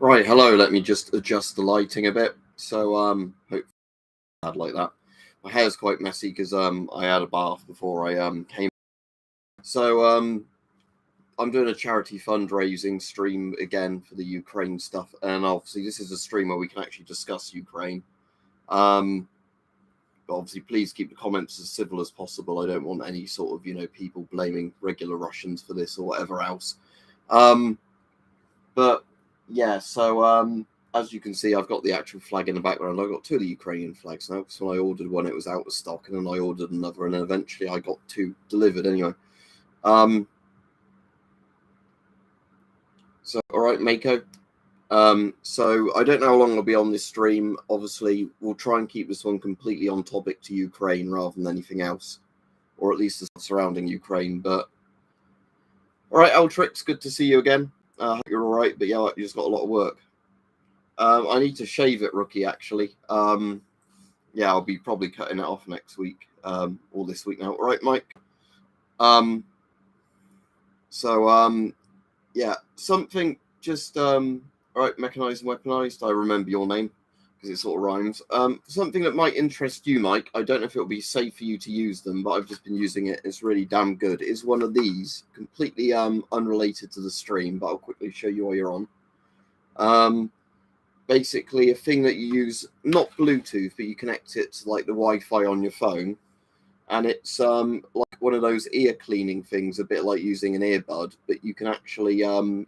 Right, hello. Let me just adjust the lighting a bit. So, hopefully bad like that. My hair's quite messy because I had a bath before I came. So, I'm doing a charity fundraising stream again for the Ukraine stuff, and obviously this is a stream where we can actually discuss Ukraine. But obviously, please keep the comments as civil as possible. I don't want any sort of people blaming regular Russians for this or whatever else. But yeah, so as you can see, I've got the actual flag in the background. I've got two of the Ukrainian flags now. So when I ordered one, it was out of stock, and then I ordered another, and then eventually I got two delivered anyway. So all right, Mako. So I don't know how long I'll be on this stream. Obviously, we'll try and keep this one completely on topic to Ukraine rather than anything else, or at least the stuff surrounding Ukraine. But all right, Altrix, good to see you again. I hope you're all right, but yeah, you just got a lot of work. I need to shave it, Rookie, actually. Yeah, I'll be probably cutting it off next week, or this week now. All right, Mike? Yeah, something just, all right, mechanized and weaponized. I remember your name because it sort of rhymes. Something that might interest you, Mike. I don't know if it'll be safe for you to use them, but I've just been using it. It's really damn good. It's one of these, completely unrelated to the stream, but I'll quickly show you while you're on. Basically a thing that you use, not Bluetooth, but you connect it to like the Wi-Fi on your phone, and it's like one of those ear cleaning things, a bit like using an earbud, but you can actually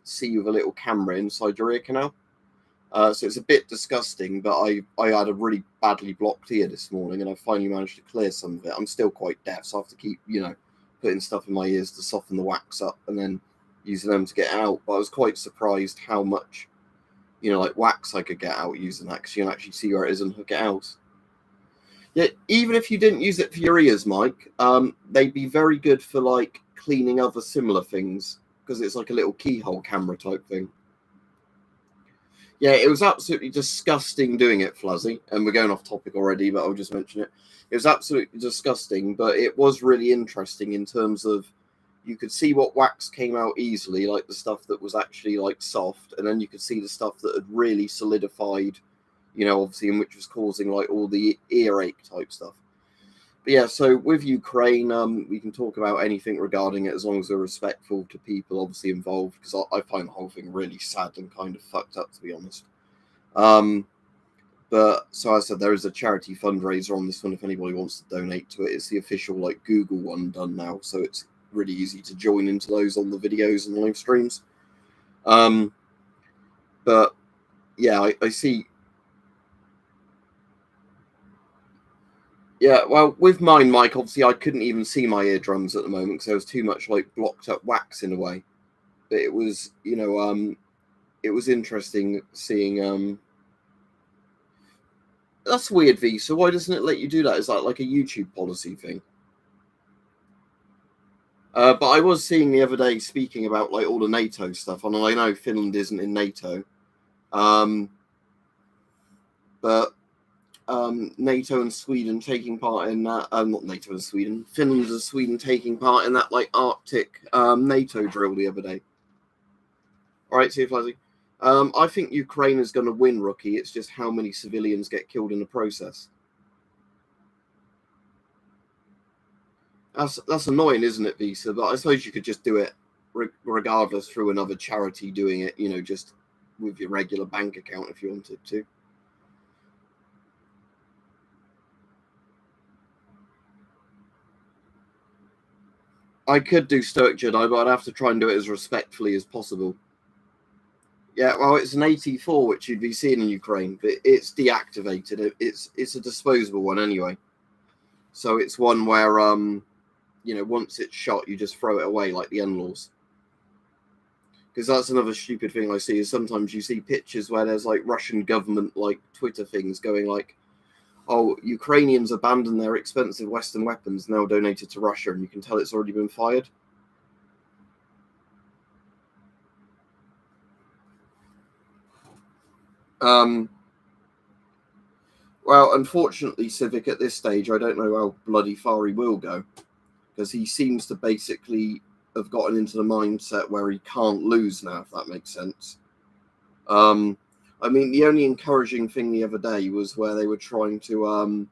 see with a little camera inside your ear canal. So it's a bit disgusting, but I had a really badly blocked ear this morning, and I finally managed to clear some of it. I'm still quite deaf, so I have to keep putting stuff in my ears to soften the wax up and then using them to get out. But I was quite surprised how much like wax I could get out using that, because you can actually see where it is and hook it out. Yeah, even if you didn't use it for your ears, Mike, they'd be very good for like cleaning other similar things, because it's like a little keyhole camera type thing. Yeah, it was absolutely disgusting doing it, Fluzzy, and we're going off topic already, but I'll just mention it. It was absolutely disgusting, but it was really interesting in terms of you could see what wax came out easily, like the stuff that was actually like soft, and then you could see the stuff that had really solidified, obviously, and which was causing like all the earache type stuff. But yeah, so with Ukraine, we can talk about anything regarding it as long as we're respectful to people obviously involved, because I find the whole thing really sad and kind of fucked up, to be honest. But so as I said, there is a charity fundraiser on this one if anybody wants to donate to it. It's the official like Google one done now, so it's really easy to join into those on the videos and live streams. But yeah, I see. Yeah, well, with mine, Mike, obviously I couldn't even see my eardrums at the moment because there was too much like blocked up wax in a way. But it was, it was interesting seeing. That's weird, V. So why doesn't it let you do that? Is that like a YouTube policy thing? But I was seeing the other day speaking about like all the NATO stuff, and I know Finland isn't in NATO, but NATO and Sweden taking part in that. Not NATO and Sweden, Finland and Sweden taking part in that like Arctic NATO drill the other day. All right, see you, Fuzzy. I think Ukraine is going to win, Rookie. It's just how many civilians get killed in the process. That's annoying, isn't it, Visa? But I suppose you could just do it regardless through another charity doing it, just with your regular bank account if you wanted to. I could do Stoic Jedi, but I'd have to try and do it as respectfully as possible. Yeah, well, it's an 84, which you'd be seeing in Ukraine, but it's deactivated. It's a disposable one anyway. So it's one where once it's shot, you just throw it away like the N-Laws. Because that's another stupid thing I see is sometimes you see pictures where there's like Russian government like Twitter things going like, oh, Ukrainians abandoned their expensive Western weapons, now donated to Russia, and you can tell it's already been fired. Well, unfortunately, Civic, at this stage, I don't know how bloody far he will go, because he seems to basically have gotten into the mindset where he can't lose now, if that makes sense. I mean, the only encouraging thing the other day was where they were trying to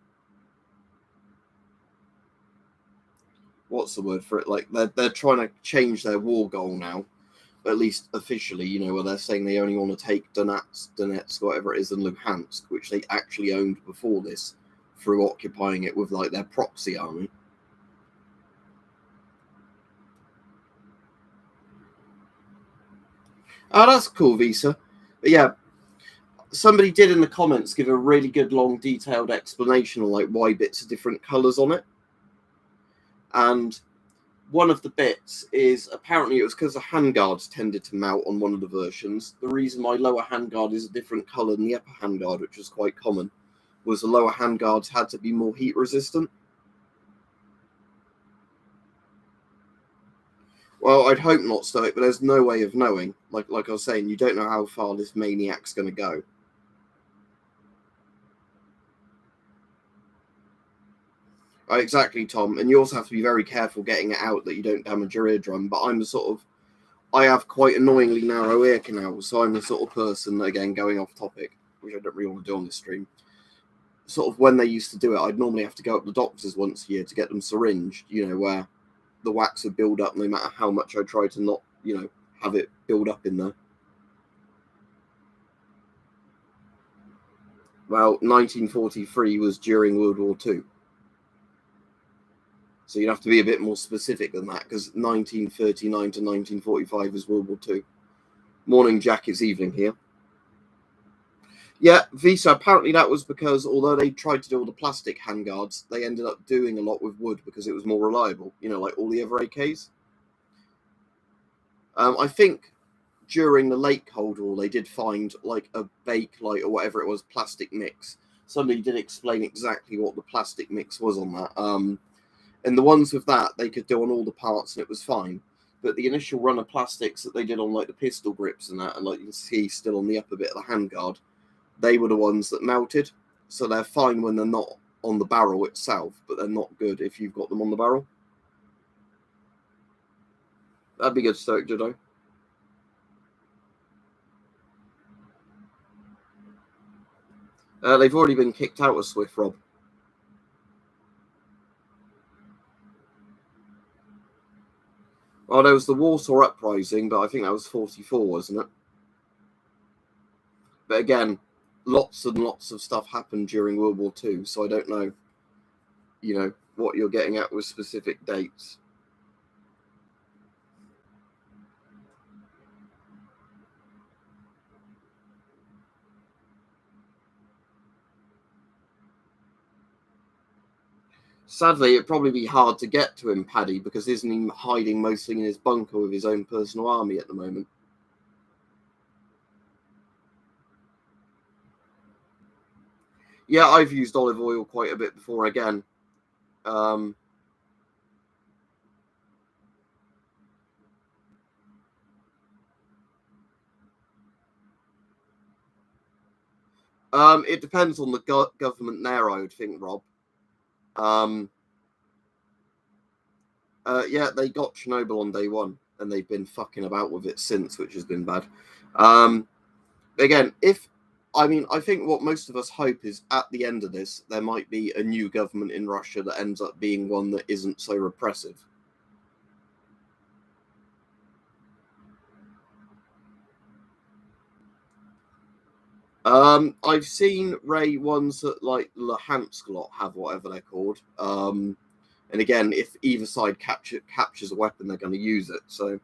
what's the word for it? Like they're trying to change their war goal now, at least officially. You know, where they're saying they only want to take Donetsk, whatever it is, and Luhansk, which they actually owned before this, through occupying it with like their proxy army. Oh, that's cool, Visa. But yeah, somebody did in the comments give a really good, long, detailed explanation on like why bits are different colours on it. And one of the bits is apparently it was because the handguards tended to melt on one of the versions. The reason my lower handguard is a different colour than the upper handguard, which was quite common, was the lower handguards had to be more heat resistant. Well, I'd hope not, Stoic, but there's no way of knowing. Like I was saying, you don't know how far this maniac's going to go. Exactly, Tom. And you also have to be very careful getting it out that you don't damage your eardrum. But I have quite annoyingly narrow ear canals, so I'm the sort of person, again, going off topic, which I don't really want to do on this stream. Sort of when they used to do it, I'd normally have to go up to the doctors once a year to get them syringed, you know, where the wax would build up no matter how much I try to not, you know, have it build up in there. Well, 1943 was during World War II. So you'd have to be a bit more specific than that, because 1939 to 1945 is World War II. Morning, Jack, it's evening here. Yeah, Visa, apparently that was because although they tried to do all the plastic handguards, they ended up doing a lot with wood because it was more reliable, you know, like all the other AKs. I think during the late Cold War, they did find like a Bakelite or whatever it was, plastic mix. Somebody did explain exactly what the plastic mix was on that. And the ones with that, they could do on all the parts and it was fine. But the initial run of plastics that they did on like the pistol grips and that, and like you can see still on the upper bit of the handguard, they were the ones that melted. So they're fine when they're not on the barrel itself, but they're not good if you've got them on the barrel. That'd be good, Stoke Judo. They've already been kicked out of Swift, Rob. Oh, there was the Warsaw Uprising, but I think that was 44, wasn't it? But again, lots and lots of stuff happened during World War II, so I don't know, you know, what you're getting at with specific dates. Sadly, it'd probably be hard to get to him, Paddy, because isn't he hiding mostly in his bunker with his own personal army at the moment? Yeah, I've used olive oil quite a bit before again. It depends on the government there, I would think, Rob. Yeah, they got Chernobyl on day one, and they've been fucking about with it since, which has been bad. Again, I think what most of us hope is at the end of this, there might be a new government in Russia that ends up being one that isn't so repressive. I've seen Ray ones that like Luhansk lot have whatever they're called. And again, if either side captures a weapon, they're going to use it. So.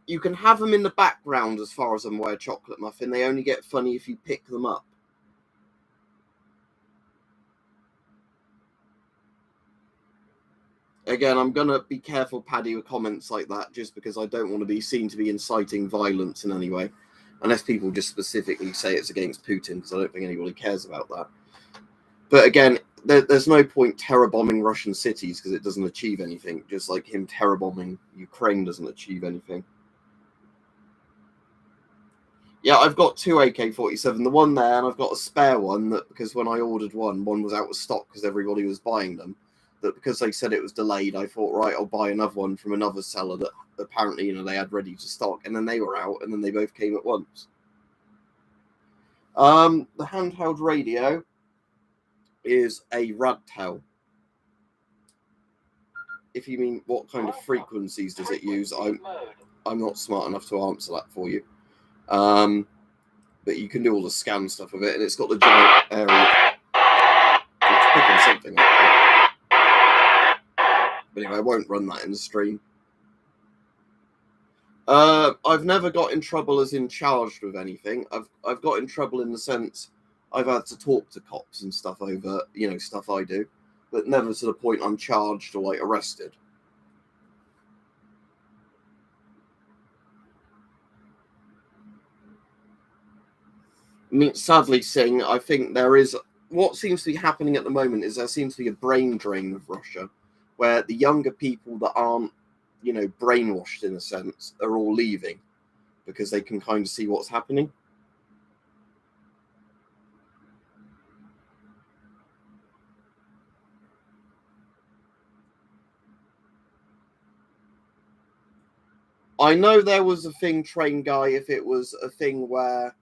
You can have them in the background as far as I'm aware, Chocolate Muffin. They only get funny if you pick them up. Again, I'm going to be careful, Paddy, with comments like that, just because I don't want to be seen to be inciting violence in any way. Unless people just specifically say it's against Putin, because I don't think anybody cares about that. But again, there's no point terror bombing Russian cities because it doesn't achieve anything. Just like him terror bombing Ukraine doesn't achieve anything. Yeah, I've got two AK-47, the one there, and I've got a spare one that, because when I ordered one was out of stock because everybody was buying them, that because they said it was delayed, I thought, right, I'll buy another one from another seller that apparently, they had ready to stock, and then they were out, and then they both came at once. The handheld radio is a Radtel. If you mean what kind of frequencies does it use, I'm not smart enough to answer that for you. But you can do all the scan stuff of it, and it's got the giant area. It's picking something up. But anyway, I won't run that in the stream. I've never got in trouble as in charged with anything. I've got in trouble in the sense I've had to talk to cops and stuff over, stuff I do, but never to the point I'm charged or like arrested. I mean, sadly, Singh, I think there is what seems to be happening at the moment is there seems to be a brain drain of Russia, where the younger people that aren't, brainwashed in a sense, are all leaving because they can kind of see what's happening. I know there was a thing, Train Guy, if it was a thing where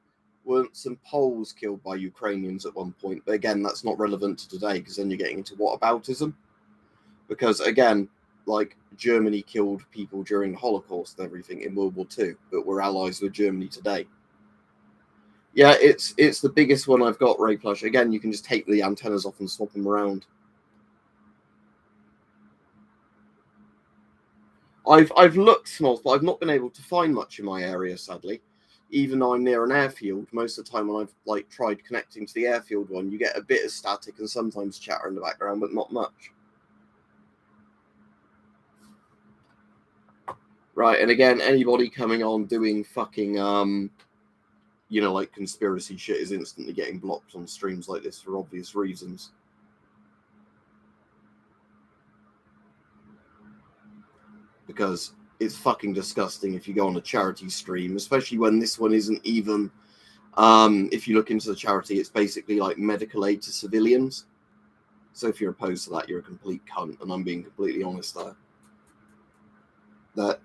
weren't some Poles killed by Ukrainians at one point, but again, that's not relevant to today because then you're getting into whataboutism. Because again, like Germany killed people during the Holocaust and everything in World War II, but we're allies with Germany today. Yeah, it's the biggest one I've got, Ray Plush. Again, you can just take the antennas off and swap them around. I've looked, Smalls, but I've not been able to find much in my area, sadly. Even though I'm near an airfield, most of the time when I've tried connecting to the airfield one, you get a bit of static and sometimes chatter in the background, but not much. Right, and again, anybody coming on doing fucking conspiracy shit is instantly getting blocked on streams like this for obvious reasons. Because it's fucking disgusting if you go on a charity stream, especially when this one isn't even, if you look into the charity, it's basically like medical aid to civilians. So if you're opposed to that, you're a complete cunt, and I'm being completely honest there. That,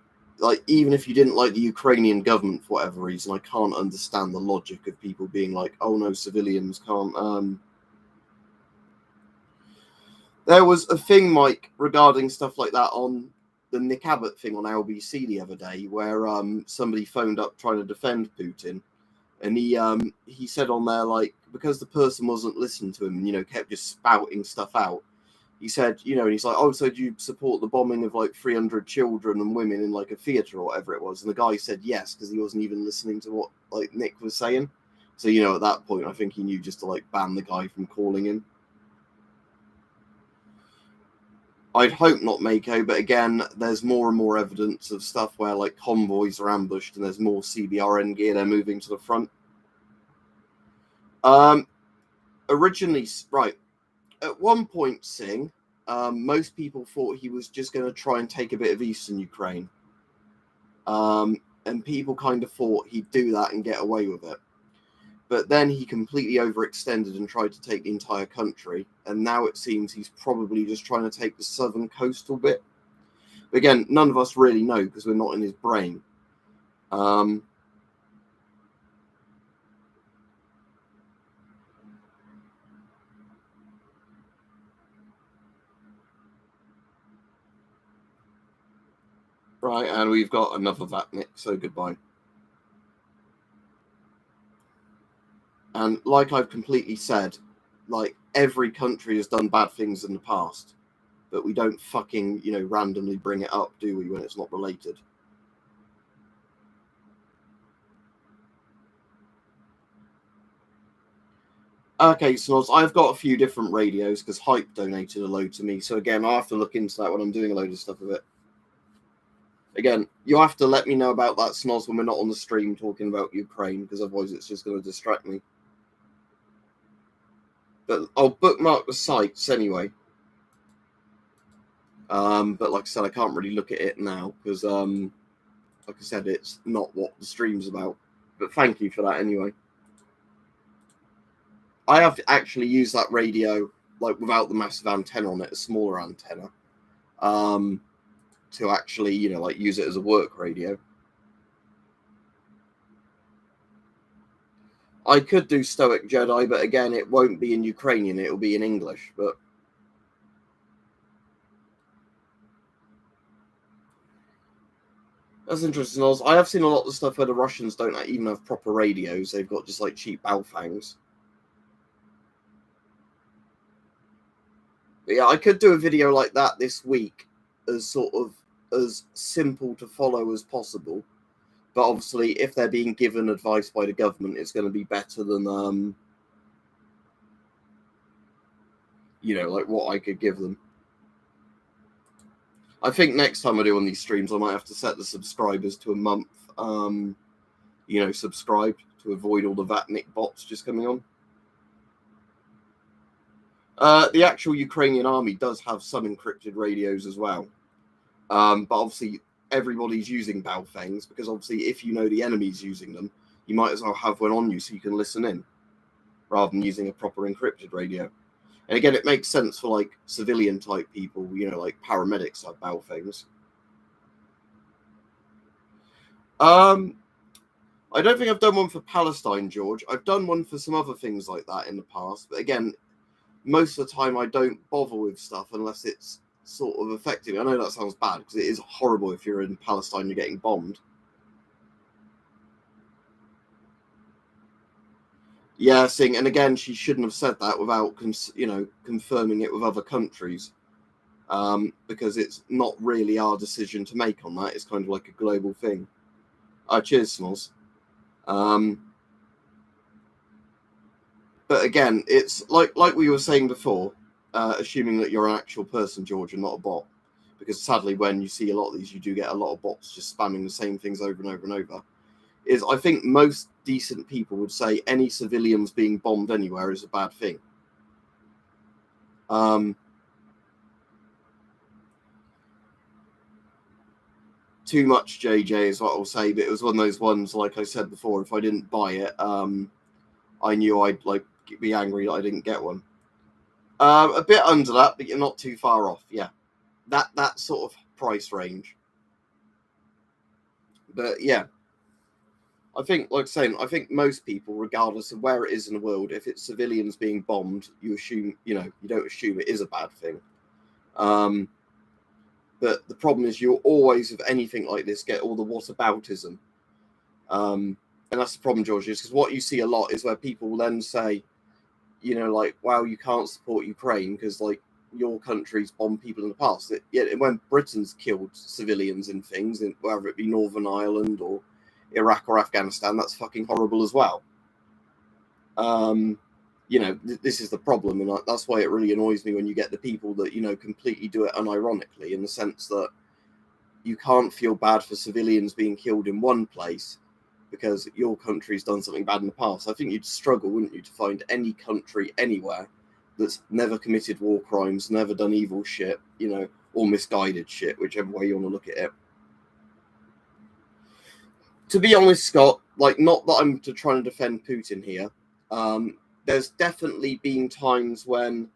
even if you didn't like the Ukrainian government for whatever reason, I can't understand the logic of people being like, oh no, civilians can't. There was a thing, Mike, regarding stuff like that on the Nick Abbott thing on LBC the other day, where somebody phoned up trying to defend Putin, and he said on there, because the person wasn't listening to him, kept just spouting stuff out. He said, and he's like, oh, so do you support the bombing of 300 children and women in a theater or whatever it was? And the guy said yes, because he wasn't even listening to what Nick was saying. So, at that point, I think he knew just to ban the guy from calling in. I'd hope not, Mako, but again, there's more and more evidence of stuff where convoys are ambushed and there's more CBRN gear they're moving to the front. Originally, right, at one point, Singh, most people thought he was just going to try and take a bit of eastern Ukraine. And people kind of thought he'd do that and get away with it. But then he completely overextended and tried to take the entire country. And now it seems he's probably just trying to take the southern coastal bit. But again, none of us really know because we're not in his brain. Right, and we've got another Vatnik, so goodbye. And like I've completely said, every country has done bad things in the past, but we don't fucking, randomly bring it up, do we, when it's not related? Okay, so I've got a few different radios because Hype donated a load to me. So again, I have to look into that when I'm doing a load of stuff with it. Again, you have to let me know about that, Snoz, when we're not on the stream talking about Ukraine, because otherwise it's just going to distract me. But I'll bookmark the sites anyway. But like I said, I can't really look at it now because, like I said, it's not what the stream's about. But thank you for that anyway. I have actually used that radio like without the massive antenna on it, a smaller antenna, to actually, you know, like use it as a work radio. I could do Stoic Jedi, but again, it won't be in Ukrainian, it'll be in English. But that's interesting. I have seen a lot of stuff where the Russians don't even have proper radios. They've got just like cheap Baofangs. But yeah, I could do a video like that this week as sort of as simple to follow as possible. But obviously, if they're being given advice by the government, it's going to be better than, you know, like what I could give them. I think next time I do one of these streams, I might have to set the subscribers to a month, you know, subscribed to avoid all the Vatnik bots just coming on. The actual Ukrainian army does have some encrypted radios as well. But obviously, everybody's using Baofangs because obviously, if you know the enemy's using them, you might as well have one on you so you can listen in rather than using a proper encrypted radio. And again, it makes sense for like civilian type people, you know, like paramedics have Baofangs. I don't think I've done one for Palestine, George. I've done one for some other things like that in the past. But again, most of the time I don't bother with stuff unless it's sort of affecting me. I know that sounds bad because it is horrible if you're in Palestine, you're getting bombed. Yeah, and again, she shouldn't have said that without, you know, confirming it with other countries, because it's not really our decision to make on that. It's kind of like a global thing. Cheers, Smalls. But again, it's like we were saying before, assuming that you're an actual person, George, and not a bot. Because sadly, when you see a lot of these, you do get a lot of bots just spamming the same things over and over and over. I think most decent people would say any civilians being bombed anywhere is a bad thing. Too much JJ is what I'll say, but it was one of those ones, like I said before, if I didn't buy it, I knew I'd like be angry that I didn't get one. A bit under that, but you're not too far off. Yeah, that sort of price range. But yeah, I think, like saying, I think most people, regardless of where it is in the world, if it's civilians being bombed, you assume, you know, you don't assume it is a bad thing. But the problem is you'll always, with anything like this, get all the whataboutism. And that's the problem, George, is because what you see a lot is where people will then say, you know, like, wow, you can't support Ukraine because, like, your country's bombed people in the past. When Britain's killed civilians in things, whether it be Northern Ireland or Iraq or Afghanistan, that's fucking horrible as well. You know, this is the problem, and that's why it really annoys me when you get the people that, you know, completely do it unironically, in the sense that you can't feel bad for civilians being killed in one place because your country's done something bad in the past. I think you'd struggle, wouldn't you, to find any country anywhere that's never committed war crimes, never done evil shit, you know, or misguided shit, whichever way you want to look at it. To be honest, Scott, like, not that I'm trying to defend Putin here. There's definitely been times when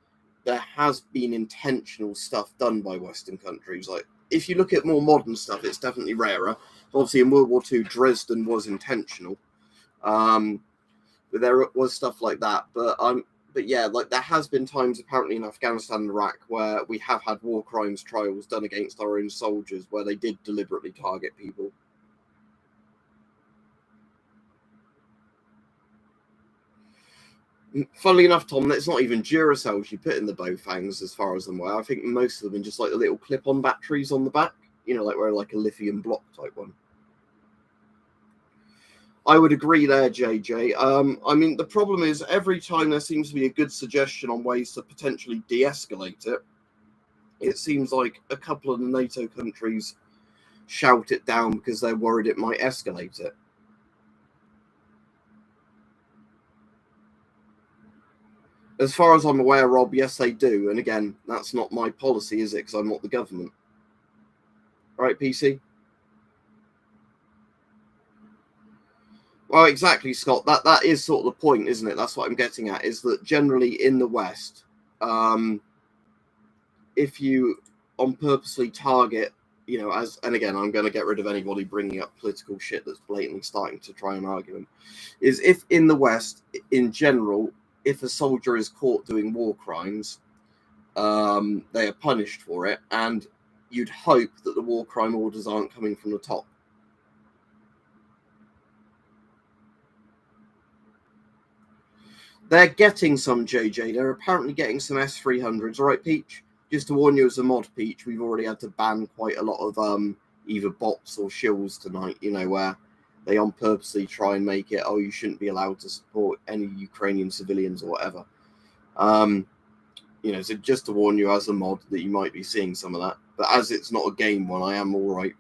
there has been intentional stuff done by Western countries. Like, if you look at more modern stuff, it's definitely rarer. Obviously, in World War II, Dresden was intentional. But there was stuff like that. But yeah, like, there has been times apparently in Afghanistan and Iraq where we have had war crimes trials done against our own soldiers where they did deliberately target people. Funnily enough, Tom, it's not even Duracells you put in the Baofangs, as far as I'm aware. I think most of them are just like the little clip-on batteries on the back, you know, like where like a lithium block type one. I would agree there, JJ. I mean, the problem is every time there seems to be a good suggestion on ways to potentially de-escalate it, it seems like a couple of the NATO countries shout it down because they're worried it might escalate it. As far as I'm aware, Rob, yes, they do. And again, that's not my policy, is it? Because I'm not the government. All right, PC? Well, exactly, Scott. That is sort of the point, isn't it? That's what I'm getting at. Is that generally in the West, if you on purposely target, as and again, I'm going to get rid of anybody bringing up political shit that's blatantly starting to try and argue them. Is if in the West, in general, if a soldier is caught doing war crimes, they are punished for it, and you'd hope that the war crime orders aren't coming from the top. They're getting some, JJ. They're apparently getting some S300s. All right, Peach? Just to warn you as a mod, Peach, we've already had to ban quite a lot of either bots or shills tonight, where they on purposely try and make it, you shouldn't be allowed to support any Ukrainian civilians or whatever. So just to warn you as a mod that you might be seeing some of that. But as it's not a game one, I am all right,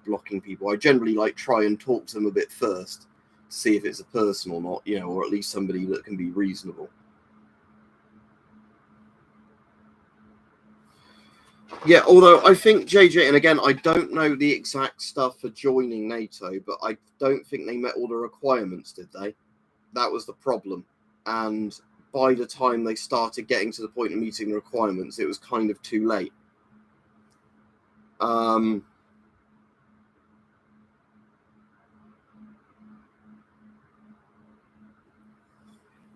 blocking people. I generally try and talk to them a bit first to see if it's a person or not, or at least somebody that can be reasonable. Yeah, although I think, JJ, and again, I don't know the exact stuff for joining NATO, but I don't think they met all the requirements, did they? That was the problem. And by the time they started getting to the point of meeting the requirements, it was kind of too late.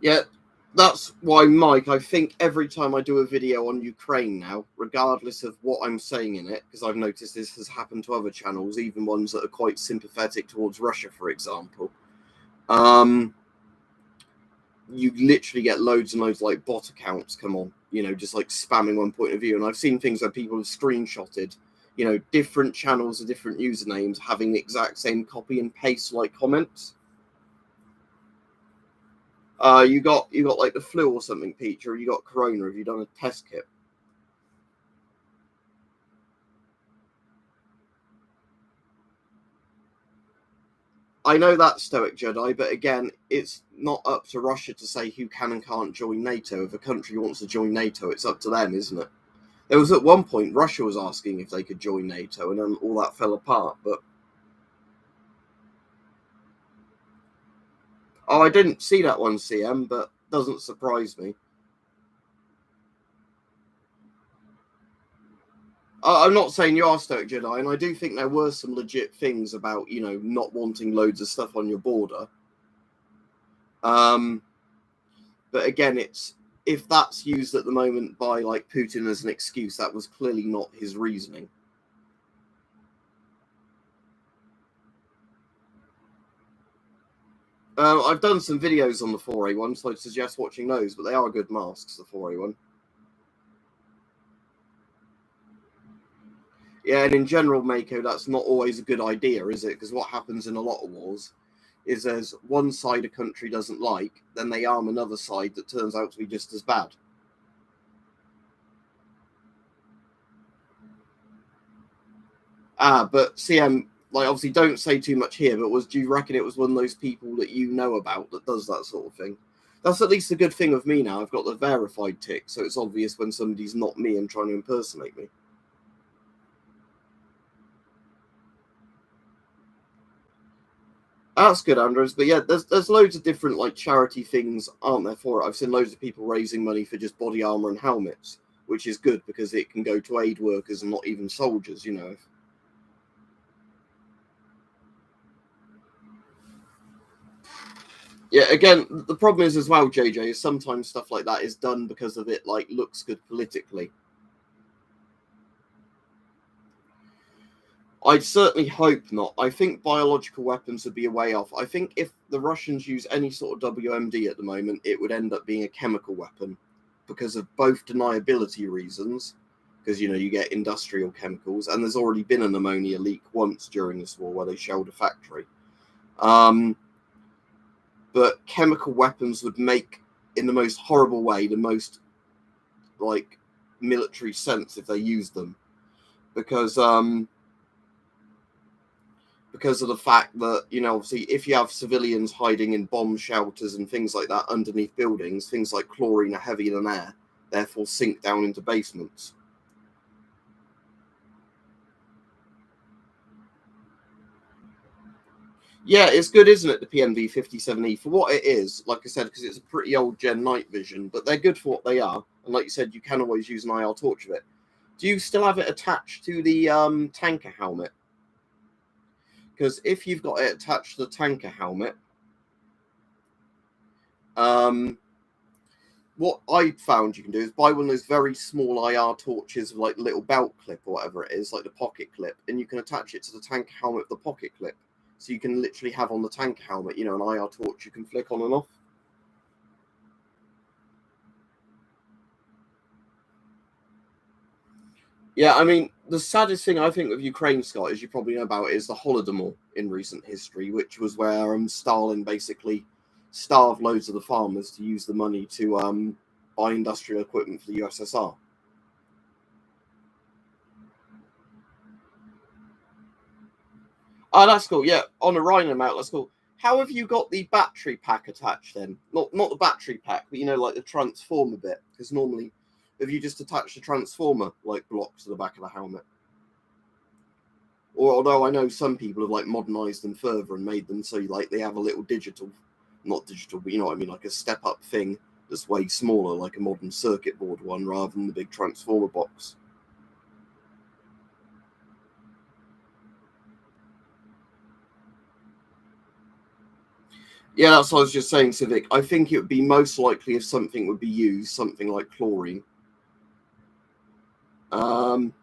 Yeah, that's why, Mike, I think every time I do a video on Ukraine now, regardless of what I'm saying in it, because I've noticed this has happened to other channels, even ones that are quite sympathetic towards Russia, for example, you literally get loads and loads of bot accounts come on, just spamming one point of view. And I've seen things where people have screenshotted, different channels with different usernames having the exact same copy and paste comments. You got the flu or something, Peach, or you got corona? Have you done a test kit? I know that, Stoic Jedi, but again, it's not up to Russia to say who can and can't join NATO. If a country wants to join NATO, it's up to them, isn't it? There was at one point Russia was asking if they could join NATO, and then all that fell apart. But I didn't see that one, CM, but doesn't surprise me. I'm not saying you are Stoic Jedi, and I do think there were some legit things about not wanting loads of stuff on your border. But again, if that's used at the moment by Putin as an excuse, that was clearly not his reasoning. I've done some videos on the 4A1, so I'd suggest watching those, but they are good masks, the 4A1. Yeah, and in general, Mako, that's not always a good idea, is it? Because what happens in a lot of wars is there's one side a country doesn't like, then they arm another side that turns out to be just as bad. But CM, obviously don't say too much here, but do you reckon it was one of those people that you know about that does that sort of thing? That's at least a good thing of me now. I've got the verified tick, so it's obvious when somebody's not me and trying to impersonate me. That's good, Andrews. But yeah, there's loads of different charity things, aren't there, for it? I've seen loads of people raising money for just body armor and helmets, which is good because it can go to aid workers and not even soldiers, Yeah, again, the problem is as well, JJ, is sometimes stuff like that is done because of it looks good politically. I'd certainly hope not. I think biological weapons would be a way off. I think if the Russians use any sort of WMD at the moment, it would end up being a chemical weapon because of both deniability reasons, because you get industrial chemicals, and there's already been an ammonia leak once during this war where they shelled a factory. But chemical weapons would make, in the most horrible way, the most military sense if they used them, because of the fact that obviously if you have civilians hiding in bomb shelters and things like that underneath buildings, things like chlorine are heavier than air, therefore sink down into basements. Yeah, it's good, isn't it, the PMV 57E, for what it is, like I said, because it's a pretty old gen night vision, but they're good for what they are. And like you said, you can always use an IR torch of it. Do you still have it attached to the tanker helmet? Because if you've got it attached to the tanker helmet, what I found you can do is buy one of those very small IR torches with like little belt clip or whatever it is, like the pocket clip, and you can attach it to the tanker helmet with the pocket clip. So you can literally have on the tanker helmet, you know, an IR torch you can flick on and off. Yeah, I mean, the saddest thing I think with Ukraine, Scott, as you probably know about, is the Holodomor in recent history, which was where Stalin basically starved loads of the farmers to use the money to buy industrial equipment for the USSR. Oh, that's cool. Yeah, on a Rhino mount, that's cool. How have you got the battery pack attached then? Not the battery pack, but you know, like the transformer bit. Because normally, have you just attached the transformer like blocks to the back of the helmet? Or although I know some people have like modernized them further and made them so like they have a little digital, not digital, but you know what I mean, like a step up thing that's way smaller, like a modern circuit board one, rather than the big transformer box. Yeah, that's what I was just saying, Civic. I think it would be most likely if something would be used, something like chlorine. Um,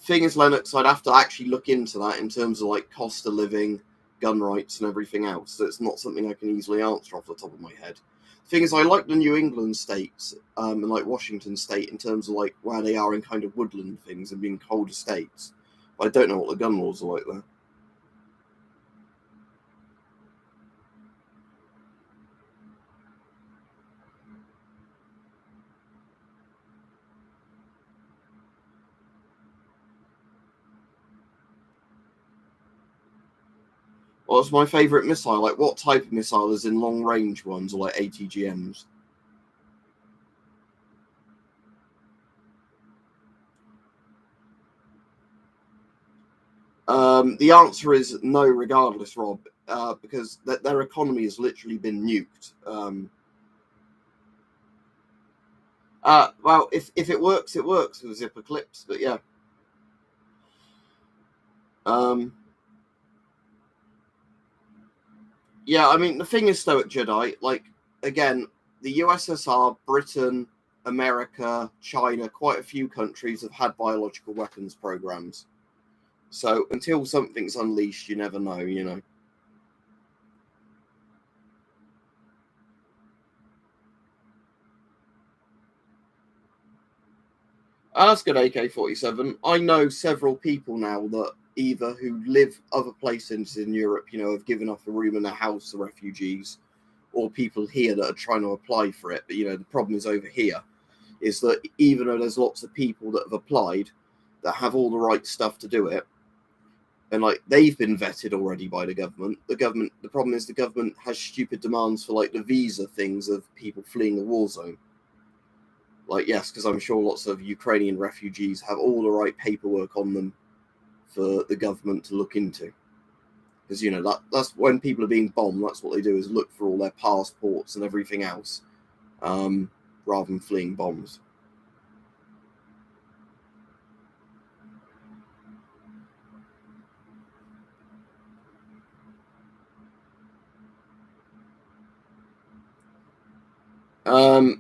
Thing is, Lennox, I'd have to actually look into that in terms of like cost of living, gun rights, and everything else. So it's not something I can easily answer off the top of my head. Thing is, I like the New England states and like Washington State in terms of like where they are in kind of woodland things and being colder states. But I don't know what the gun laws are like there. What's my favourite missile? Like what type of missile? Is in long range ones or like ATGMs? The answer is no, regardless, Rob, because their economy has literally been nuked. Well, if it works, it works with zipper clips. But yeah, um, yeah. I mean, the thing is, though, at Jedi, like again, the USSR, Britain, America, China, quite a few countries have had biological weapons programs. So until something's unleashed, you never know. You know. That's good, AK-47. I know several people now that either who live other places in Europe, you know, have given up a room in a house to refugees, or people here that are trying to apply for it. But you know, the problem is over here is that even though there's lots of people that have applied that have all the right stuff to do it, and like they've been vetted already by the problem is the government has stupid demands for like the visa things of people fleeing the war zone. Like, yes, because I'm sure lots of Ukrainian refugees have all the right paperwork on them for the government to look into. Because you know that's when people are being bombed. That's what they do is look for all their passports and everything else, um, rather than fleeing bombs.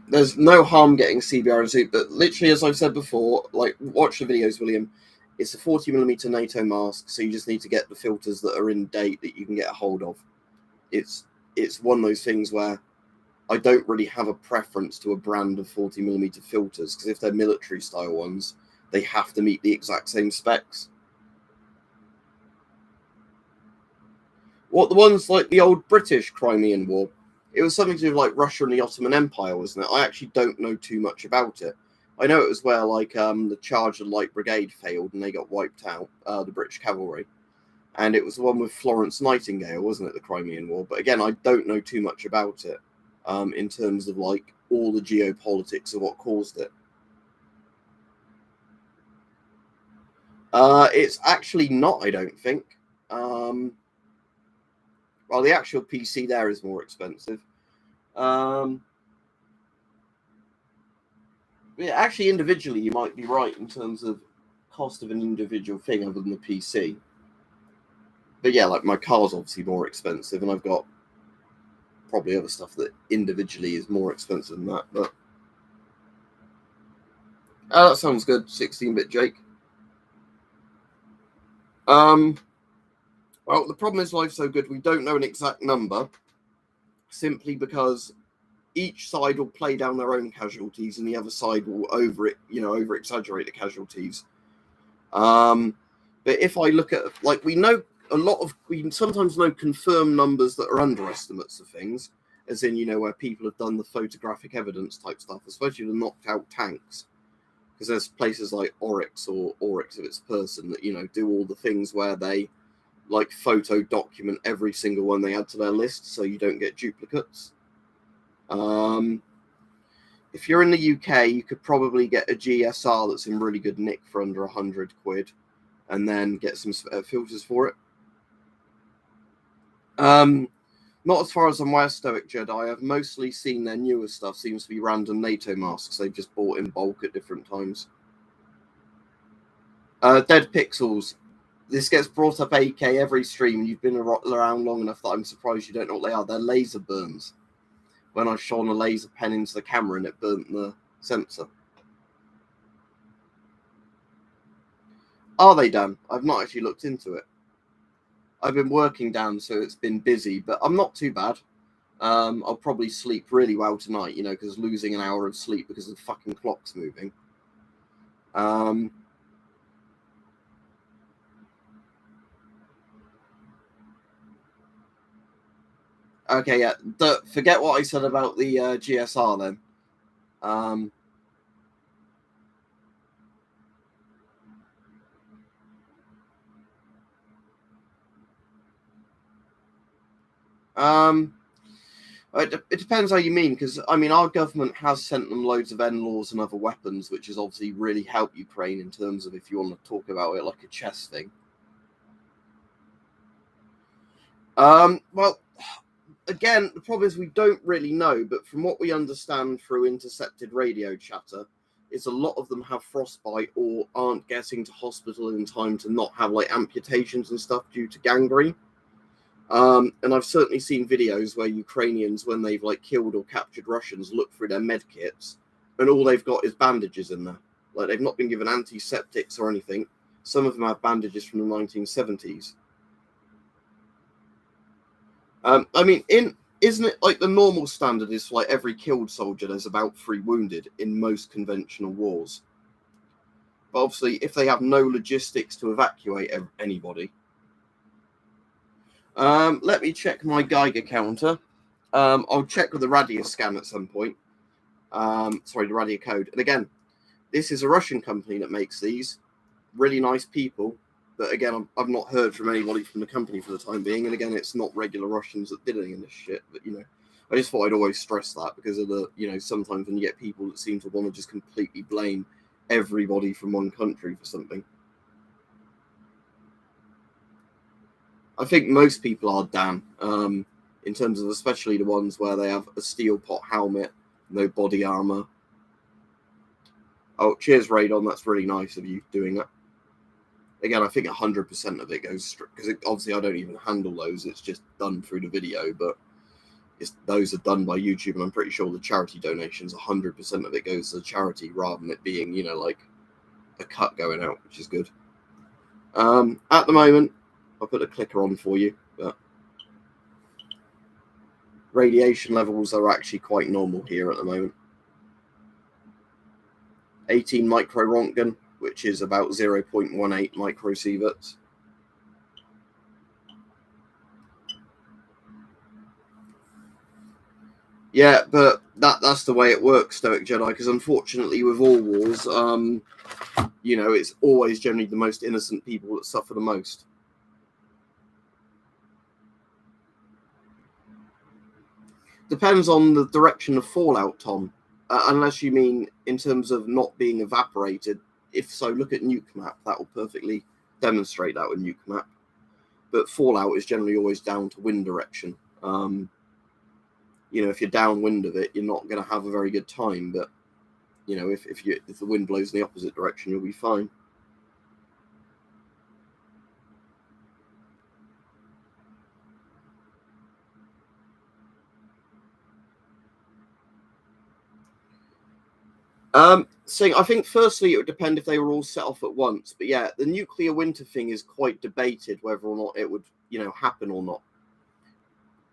There's no harm getting CBR and suit, but literally, as I've said before, like watch the videos, William. It's a 40mm NATO mask, so you just need to get the filters that are in date that you can get a hold of. It's it's one of those things where I don't really have a preference to a brand of 40mm filters because if they're military style ones, they have to meet the exact same specs. What the ones like the old British Crimean War? It was something to do with like Russia and the Ottoman Empire, wasn't it? I actually don't know too much about it. I know it was where like the Charger Light Brigade failed and they got wiped out, the British cavalry, and it was the one with Florence Nightingale, wasn't it? The Crimean War. But again, I don't know too much about it in terms of like all the geopolitics of what caused it. It's actually not, I don't think. Um, Well, the actual PC there is more expensive. Yeah, actually, individually, you might be right in terms of cost of an individual thing other than the PC. But yeah, like my car's obviously more expensive, and I've got probably other stuff that individually is more expensive than that. But that sounds good, 16-bit Jake. Well, the problem is Life's So Good, we don't know an exact number, simply because each side will play down their own casualties, and the other side will over exaggerate the casualties. But if I look at, like, we sometimes know confirmed numbers that are underestimates of things, as in, where people have done the photographic evidence type stuff, especially the knocked out tanks. Because there's places like Oryx or Oryx if it's a person that, do all the things where they like photo document every single one they add to their list so you don't get duplicates. If you're in the UK, you could probably get a GSR that's in really good nick for under £100 and then get some filters for it. Not as far as I'm aware, Stoic Jedi. I've mostly seen their newer stuff seems to be random NATO masks they've just bought in bulk at different times. Dead Pixels. This gets brought up AK every stream. You've been around long enough that I'm surprised you don't know what they are. They're laser burns. When I shone a laser pen into the camera and it burnt the sensor. Are they, Dan? I've not actually looked into it. I've been working, Dan, so it's been busy, but I'm not too bad. I'll probably sleep really well tonight, because losing an hour of sleep because the fucking clock's moving. Okay, yeah. Forget what I said about the GSR then. It depends how you mean, because our government has sent them loads of NLAWs and other weapons, which has obviously really helped Ukraine in terms of if you want to talk about it like a chess thing. Well, again, the problem is we don't really know, but from what we understand through intercepted radio chatter, is a lot of them have frostbite or aren't getting to hospital in time to not have like amputations and stuff due to gangrene. And I've certainly seen videos where Ukrainians, when they've like killed or captured Russians, look through their med kits and all they've got is bandages in there. Like they've not been given antiseptics or anything. Some of them have bandages from the 1970s. Isn't it like the normal standard is for like every killed soldier, there's about 3 wounded in most conventional wars. But obviously, if they have no logistics to evacuate anybody. Let me check my Geiger counter. I'll check with the radio scan at some point. The radio code. And again, this is a Russian company that makes these. Really nice people. But again, I've not heard from anybody from the company for the time being. And again, it's not regular Russians that did any of this shit. But, I just thought I'd always stress that because of the, sometimes when you get people that seem to want to just completely blame everybody from one country for something. I think most people are, Dan, in terms of especially the ones where they have a steel pot helmet, no body armor. Oh, cheers, Radon. That's really nice of you doing that. Again, I think 100% of it goes because obviously I don't even handle those. It's just done through the video, but those are done by YouTube, and I'm pretty sure the charity donations, 100% of it goes to the charity rather than it being, like a cut going out, which is good. At the moment, I'll put a clicker on for you, but radiation levels are actually quite normal here at the moment. 18 micro Rontgen, which is about 0.18 microsieverts. Yeah, but that's the way it works, Stoic Jedi, because unfortunately with all wars, it's always generally the most innocent people that suffer the most. Depends on the direction of fallout, Tom. Unless you mean in terms of not being evaporated. If so, look at Nuke Map. That will perfectly demonstrate that with Nuke Map. but fallout is generally always down to wind direction. If you're downwind of it, you're not going to have a very good time. But if the wind blows in the opposite direction, you'll be fine. Saying, I think firstly it would depend if they were all set off at once. But yeah, the nuclear winter thing is quite debated whether or not it would, happen or not.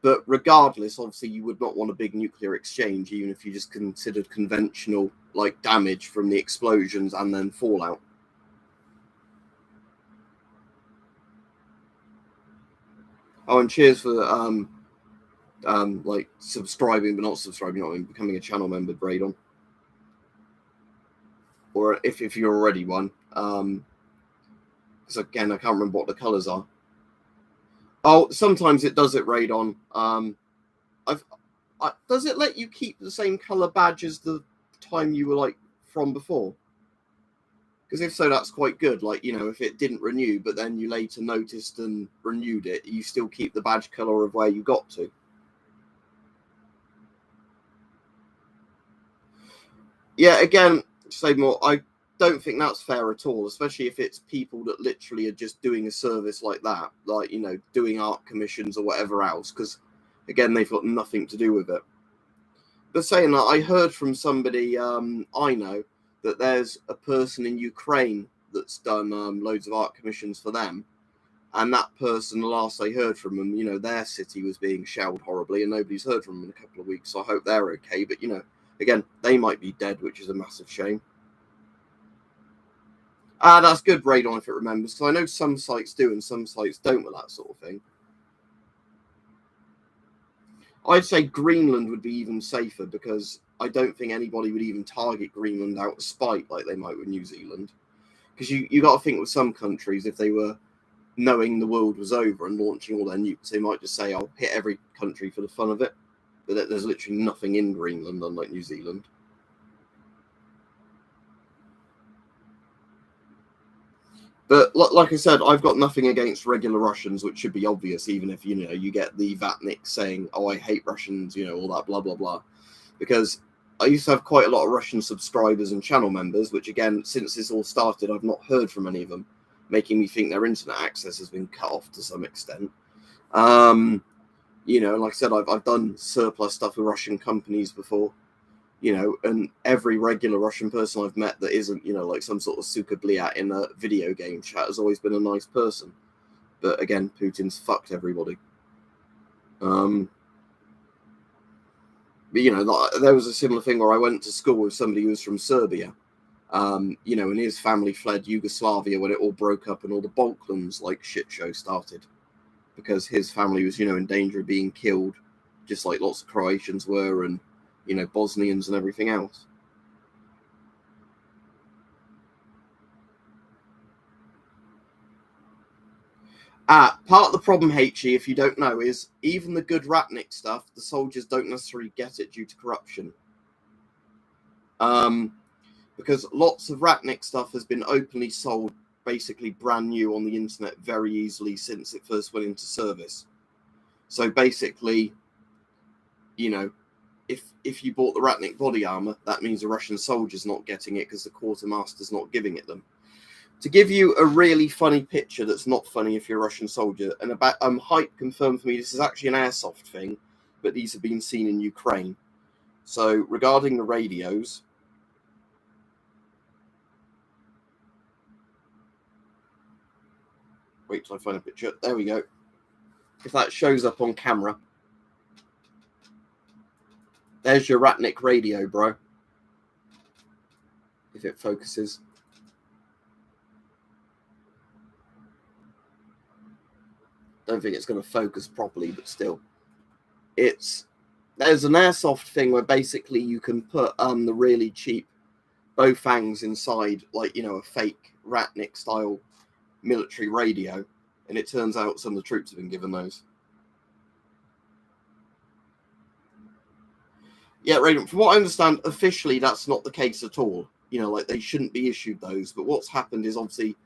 But regardless, obviously, you would not want a big nuclear exchange, even if you just considered conventional damage from the explosions and then fallout. Oh, and cheers for subscribing, but not subscribing, becoming a channel member, Braydon. Or if you're already one. Because again, I can't remember what the colours are. Oh, sometimes it does it, Radon. Does it let you keep the same colour badge as the time you were from before? Because if so, that's quite good. If it didn't renew, but then you later noticed and renewed it, you still keep the badge colour of where you got to. Yeah, again, say more. I don't think that's fair at all, especially if it's people that literally are just doing a service like that, doing art commissions or whatever else, because again, they've got nothing to do with it. But saying that, I heard from somebody I know that there's a person in Ukraine that's done loads of art commissions for them, and that person, the last I heard from them, their city was being shelled horribly, and nobody's heard from them in a couple of weeks, so I hope they're okay. But again, they might be dead, which is a massive shame. That's good, Radon, if it remembers, because I know some sites do and some sites don't with that sort of thing. I'd say Greenland would be even safer, because I don't think anybody would even target Greenland out of spite like they might with New Zealand. Because you got to think with some countries, if they were knowing the world was over and launching all their nukes, they might just say, I'll hit every country for the fun of it. But there's literally nothing in Greenland, unlike New Zealand. But like I said, I've got nothing against regular Russians, which should be obvious, even if, you get the Vatnik saying, oh, I hate Russians, all that blah, blah, blah. Because I used to have quite a lot of Russian subscribers and channel members, which, again, since this all started, I've not heard from any of them, making me think their internet access has been cut off to some extent. Like I said, I've done surplus stuff with Russian companies before. And every regular Russian person I've met that isn't, some sort of Suka Bliat in a video game chat has always been a nice person. But again, Putin's fucked everybody. But, there was a similar thing where I went to school with somebody who was from Serbia, and his family fled Yugoslavia when it all broke up and all the Balkans shit show started, because his family was, in danger of being killed, just like lots of Croatians were, and Bosnians and everything else. Part of the problem, HE, if you don't know, is even the good Ratnik stuff, the soldiers don't necessarily get it due to corruption. Because lots of Ratnik stuff has been openly sold, basically brand new on the internet very easily since it first went into service. So basically, if you bought the Ratnik body armor, that means the Russian soldier's not getting it because the quartermaster's not giving it them. To give you a really funny picture that's not funny if you're a Russian soldier, and about Hype confirmed for me this is actually an airsoft thing, but these have been seen in Ukraine. So regarding the radios, wait till I find a picture. There we go. If that shows up on camera, there's your Ratnik radio, bro. If it focuses. Don't think it's going to focus properly, but still. There's an airsoft thing where basically you can put the really cheap Bofangs inside, a fake Ratnik style military radio, and it turns out some of the troops have been given those. Yeah, Raiden, from what I understand, officially that's not the case at all. They shouldn't be issued those. But what's happened is obviously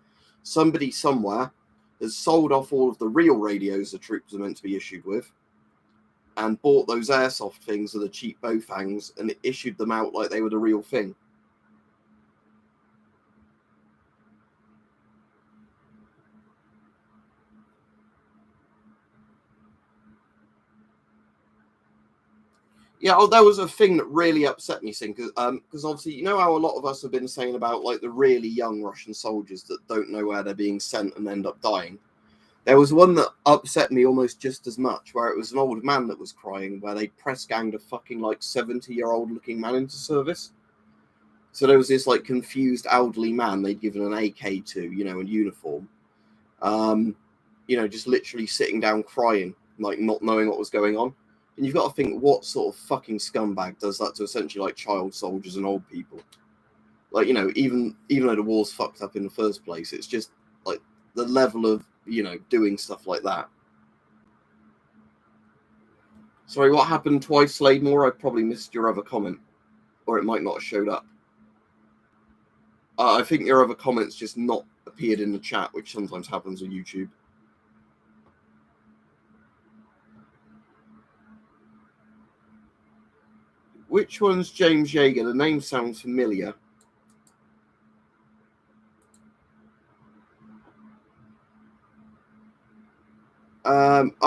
somebody somewhere has sold off all of the real radios the troops are meant to be issued with, and bought those airsoft things with the cheap bowfangs and issued them out like they were the real thing. Yeah, there was a thing that really upset me, because obviously, you know how a lot of us have been saying about like the really young Russian soldiers that don't know where they're being sent and end up dying. There was one that upset me almost just as much, where it was an old man that was crying, where they press ganged a fucking like 70-year-old looking man into service. So there was this like confused elderly man they'd given an AK to, in uniform, just literally sitting down crying, like not knowing what was going on. And you've got to think, what sort of fucking scumbag does that to essentially like child soldiers and old people? Like, even though the war's fucked up in the first place, it's just like the level of, doing stuff like that. Sorry, what happened twice, Slademore? I probably missed your other comment, or it might not have showed up. I think your other comment's just not appeared in the chat, which sometimes happens on YouTube. Which one's James Yeager? The name sounds familiar.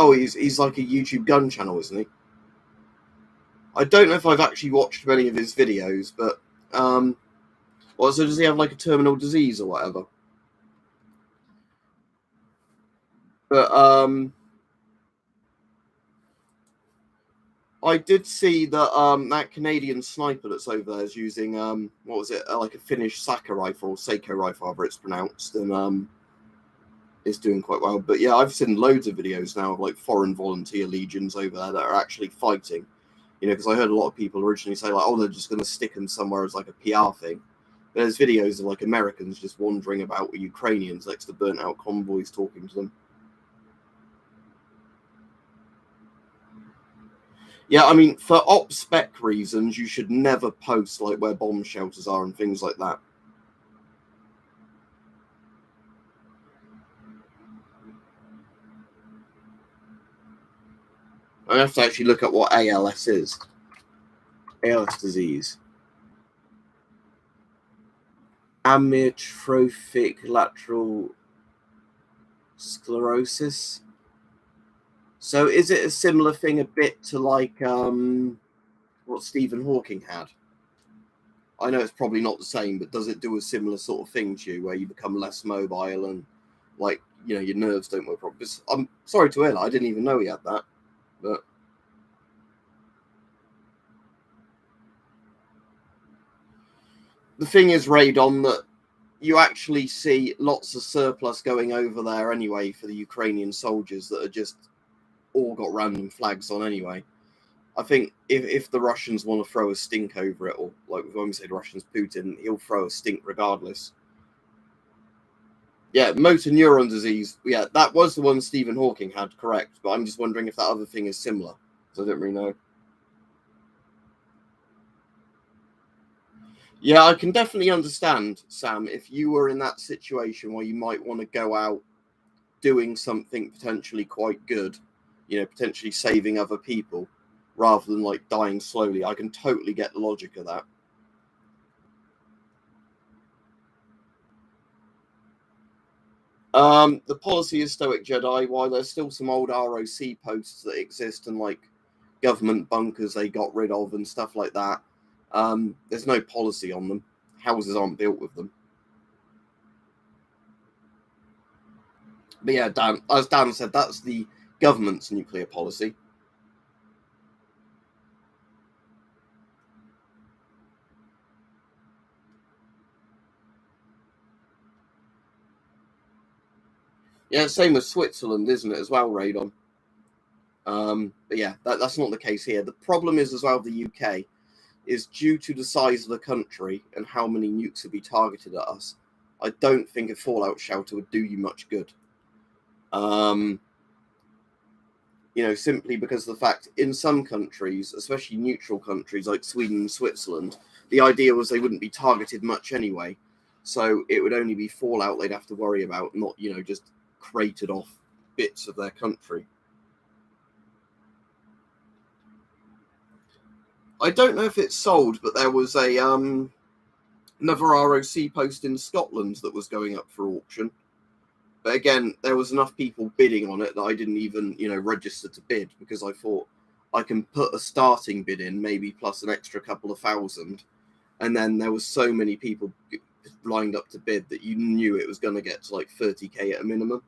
He's like a YouTube gun channel, isn't he? I don't know if I've actually watched many of his videos, but so does he have like a terminal disease or whatever? But I did see that that Canadian sniper that's over there is using what was it, like a Finnish Saka rifle or Seiko rifle, however it's pronounced, and is doing quite well. But yeah, I've seen loads of videos now of like foreign volunteer legions over there that are actually fighting. Because I heard a lot of people originally say like, oh, they're just going to stick them somewhere as like a PR thing. There's videos of like Americans just wandering about with Ukrainians next to burnt out convoys talking to them. Yeah, I mean, for op spec reasons, you should never post like where bomb shelters are and things like that. I have to actually look at what ALS is. ALS disease. Amyotrophic lateral sclerosis. So is it a similar thing a bit to like what Stephen Hawking had? I know it's probably not the same, but does it do a similar sort of thing to you where you become less mobile and like, your nerves don't work properly? I'm sorry to hear that. I didn't even know he had that. But the thing is, Radon, that you actually see lots of surplus going over there anyway for the Ukrainian soldiers that are just all got random flags on anyway. I think if the Russians want to throw a stink over it, or like when we say the Russians, Putin, he'll throw a stink regardless. Yeah, motor neuron disease. Yeah, that was the one Stephen Hawking had, correct. But I'm just wondering if that other thing is similar, because I don't really know. Yeah, I can definitely understand, Sam, if you were in that situation where you might want to go out doing something potentially quite good, potentially saving other people, rather than like dying slowly. I can totally get the logic of that. The policy is Stoic Jedi. While there's still some old ROC posts that exist and like government bunkers they got rid of and stuff like that, there's no policy on them. Houses aren't built with them. But yeah, Dan, as Dan said, that's the government's nuclear policy. Yeah, same with Switzerland, isn't it, as well, Radon? But yeah, that's not the case here. The problem is as well, the UK is due to the size of the country and how many nukes would be targeted at us. I don't think a fallout shelter would do you much good. Simply because of the fact in some countries, especially neutral countries like Sweden and Switzerland, the idea was they wouldn't be targeted much anyway. So it would only be fallout they'd have to worry about, not, just cratered off bits of their country. I don't know if it's sold, but there was a another ROC post in Scotland that was going up for auction. But again, there was enough people bidding on it that I didn't even, register to bid, because I thought I can put a starting bid in, maybe plus an extra couple of thousand. And then there was so many people lined up to bid that you knew it was going to get to like 30k at a minimum.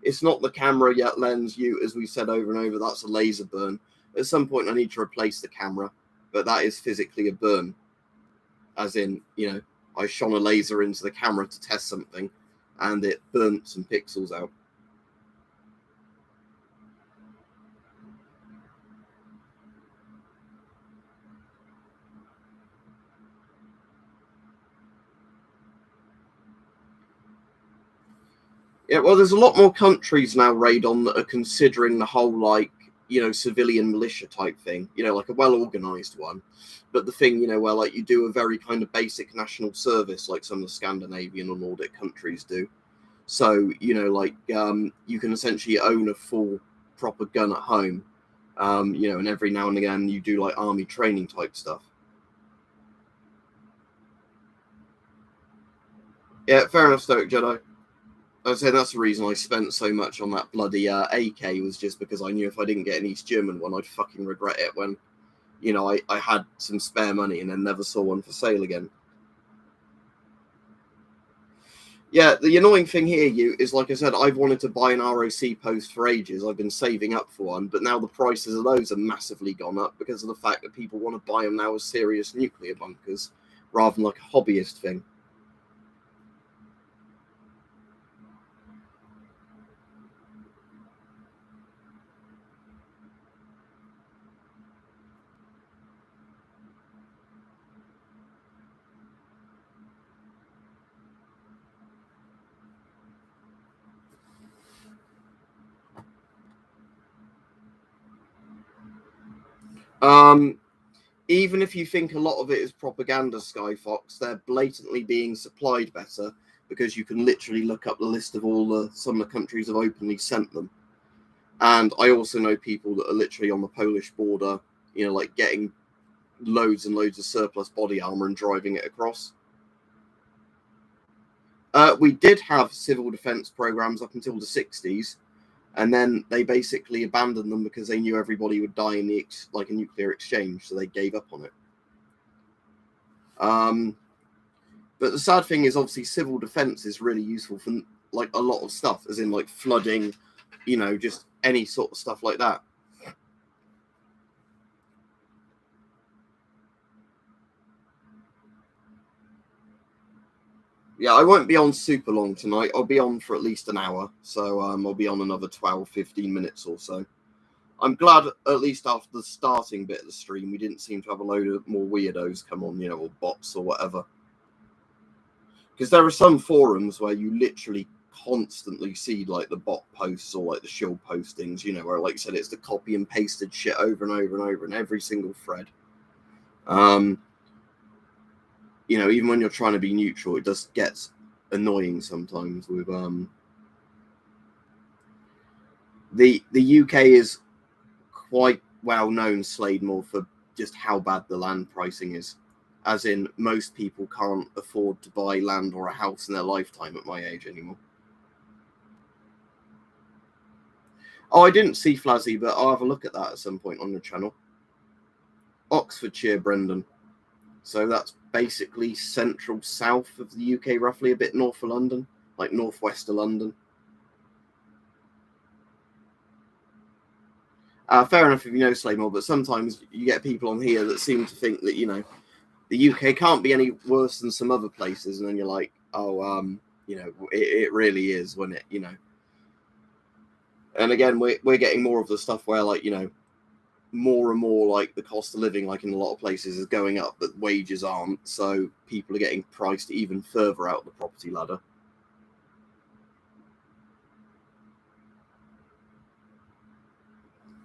It's not the camera yet, lens, as we said over and over, that's a laser burn. At some point I need to replace the camera, but that is physically a burn. As in, I shone a laser into the camera to test something, and it burnt some pixels out. Yeah, well, there's a lot more countries now, Radon, that are considering the whole, civilian militia type thing, like a well-organized one. But the thing, where, you do a very kind of basic national service, like some of the Scandinavian or Nordic countries do. So, you can essentially own a full proper gun at home, and every now and again you do, army training type stuff. Yeah, fair enough, Stoic Jedi. I was saying that's the reason I spent so much on that bloody AK, was just because I knew if I didn't get an East German one, I'd fucking regret it when, I had some spare money and then never saw one for sale again. Yeah, the annoying thing here, is like I said, I've wanted to buy an ROC post for ages. I've been saving up for one, but now the prices of those are massively gone up because of the fact that people want to buy them now as serious nuclear bunkers rather than like a hobbyist thing. Even if you think a lot of it is propaganda, Skyfox, they're blatantly being supplied better because you can literally look up the list of some of the countries have openly sent them. And I also know people that are literally on the Polish border, getting loads and loads of surplus body armor and driving it across. We did have civil defense programs up until the 60s, and then they basically abandoned them because they knew everybody would die in a nuclear exchange, so they gave up on it. But the sad thing is, obviously, civil defense is really useful for a lot of stuff, as in flooding, just any sort of stuff like that. Yeah, I won't be on super long tonight. I'll be on for at least an hour, so I'll be on another 12, 15 minutes or so. I'm glad, at least after the starting bit of the stream, we didn't seem to have a load of more weirdos come on, or bots or whatever. Because there are some forums where you literally constantly see the bot posts or the shield postings, where, like I said, it's the copy and pasted shit over and over and over in every single thread. Even when you're trying to be neutral, it just gets annoying sometimes with the UK is quite well known, Slademore, for just how bad the land pricing is. As in, most people can't afford to buy land or a house in their lifetime at my age anymore. Oh, I didn't see Flazzy, but I'll have a look at that at some point on the channel. Oxfordshire, Brendan. So that's basically central south of the UK, roughly a bit north of London, like northwest of London. Fair enough if you know Slademore, but sometimes you get people on here that seem to think that, the UK can't be any worse than some other places, and then you're like, oh, it really is, when it, And again, we're getting more of the stuff where, more and more, the cost of living, in a lot of places, is going up, but wages aren't, so people are getting priced even further out the property ladder.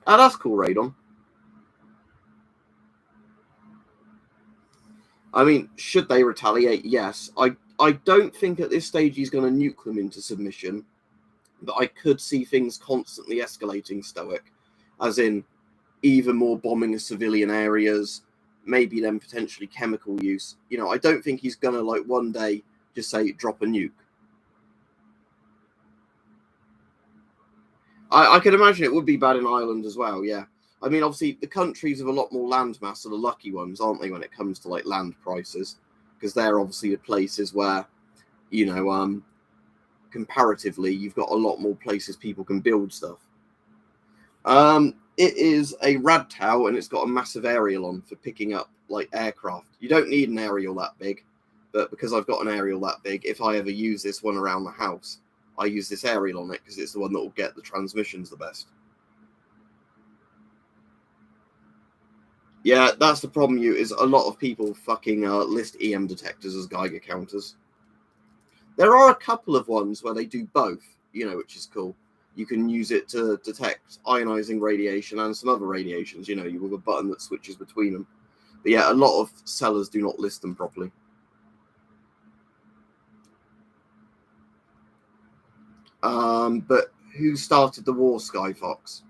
That's cool, Radon. I mean, should they retaliate? Yes. I don't think at this stage he's going to nuke them into submission, But I could see things constantly escalating, Stoic, as in even more bombing of civilian areas, maybe then potentially chemical use. You know, I don't think he's gonna like one day just say drop a nuke. I can imagine it would be bad in Ireland as well. Yeah, I mean, obviously the countries with a lot more land mass are the lucky ones, aren't they, when it comes to like land prices? Because they're obviously the places where, you know, comparatively, you've got a lot more places people can build stuff. It is a rad tow and it's got a massive aerial on for picking up like aircraft. You don't need an aerial that big, but because I've got an aerial that big, if I ever use this one around the house, I use this aerial on it because it's the one that will get the transmissions the best. Yeah, that's the problem. Is a lot of people fucking list EM detectors as Geiger counters. There are a couple of ones where they do both, you know, which is cool. You can use it to detect ionizing radiation and some other radiations. You know, you have a button that switches between them. But yeah, a lot of sellers do not list them properly. But who started the war, Skyfox?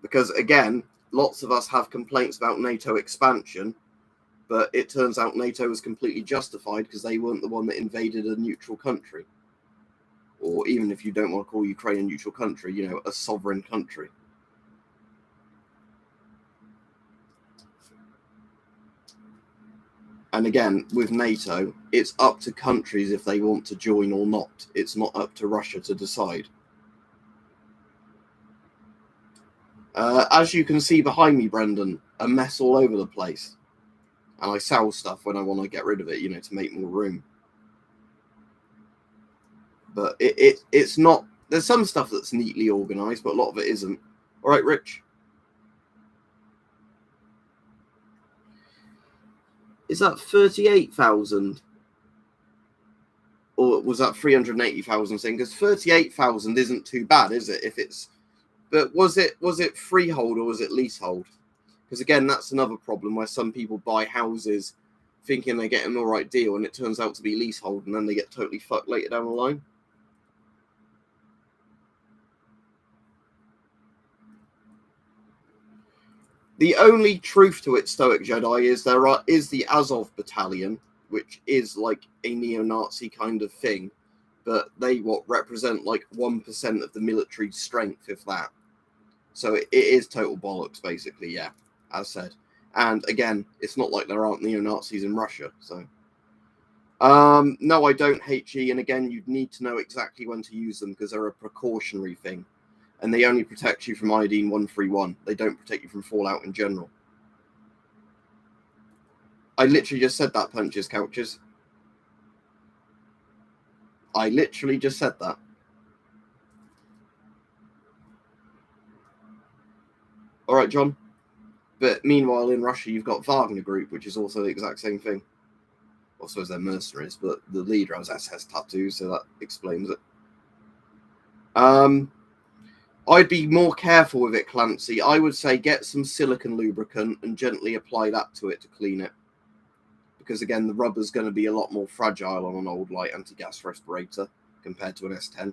Because again, lots of us have complaints about NATO expansion, but it turns out NATO was completely justified because they weren't the one that invaded a neutral country. Or even if you don't want to call Ukraine a neutral country, you know, a sovereign country. And again, with NATO, it's up to countries if they want to join or not. It's not up to Russia to decide. As you can see behind me, Brendan, a mess all over the place. And I sell stuff when I want to get rid of it, you know, to make more room. But it's not. There's some stuff that's neatly organised, but a lot of it isn't. All right, Rich. Is that 38,000? Or was that 380,000 thing? Because 38,000 isn't too bad, is it? If it's, but was it freehold or was it leasehold? Because again, that's another problem where some people buy houses thinking they're getting an all right deal, and it turns out to be leasehold, and then they get totally fucked later down the line. The only truth to it, Stoic Jedi, is the Azov battalion, which is like a neo-Nazi kind of thing, but they represent like 1% of the military strength, if that. So it is total bollocks, basically. Yeah, as said. And again, it's not like there aren't neo-Nazis in Russia. So, no, I don't, HE. And again, you'd need to know exactly when to use them because they're a precautionary thing, and they only protect you from iodine 131. They don't protect you from fallout in general. I literally just said that, Punches Couches. I literally just said that. All right, John. But meanwhile, in Russia, you've got Wagner Group, which is also the exact same thing. I suppose they're mercenaries, but the leader has SS tattoos, so that explains it. I'd be more careful with it, Clancy. I would say get some silicon lubricant and gently apply that to it to clean it. Because again, the rubber's going to be a lot more fragile on an old light anti-gas respirator compared to an S10.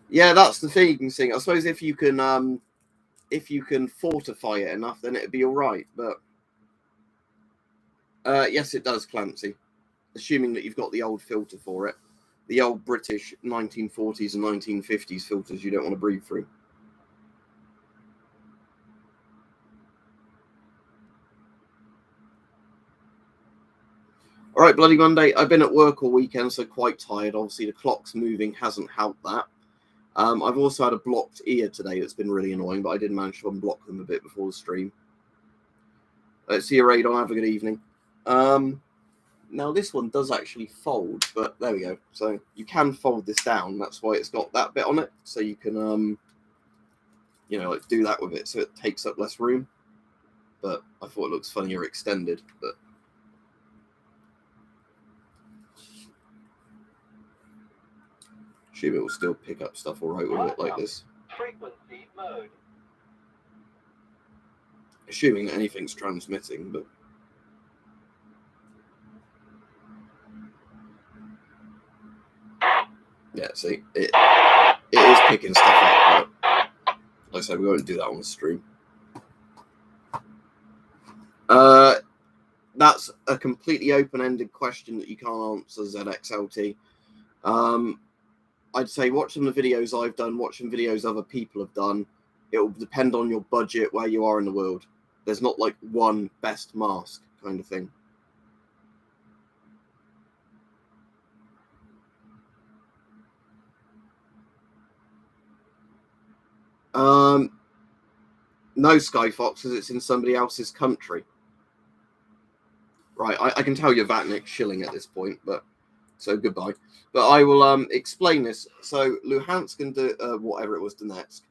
Yeah, that's the thing. I suppose if you can fortify it enough, then it'd be all right. But yes, it does, Clancy. Assuming that you've got the old filter for it, the old British 1940s and 1950s filters you don't want to breathe through. All right, Bloody Monday. I've been at work all weekend, so quite tired. Obviously, the clock's moving hasn't helped that. I've also had a blocked ear today that's been really annoying, but I did manage to unblock them a bit before the stream. See you, Radon. Have a good evening. Now, this one does actually fold, but there we go. So you can fold this down. That's why it's got that bit on it. So you can, you know, like do that with it so it takes up less room. But I thought it looks funnier extended. But assume it will still pick up stuff all right with it like this. Frequency mode. assuming that anything's transmitting, but yeah, see, it is picking stuff up, but like I said, we won't do that on the stream. That's a completely open-ended question that you can't answer, ZXLT. I'd say watch some of the videos I've done, watch some videos other people have done. It will depend on your budget, where you are in the world. There's not like one best mask kind of thing. No, Skyfox, because it's in somebody else's country. Right, I can tell you're Vatnik shilling at this point, but so goodbye. But I will explain this. So Luhansk and whatever it was, Donetsk.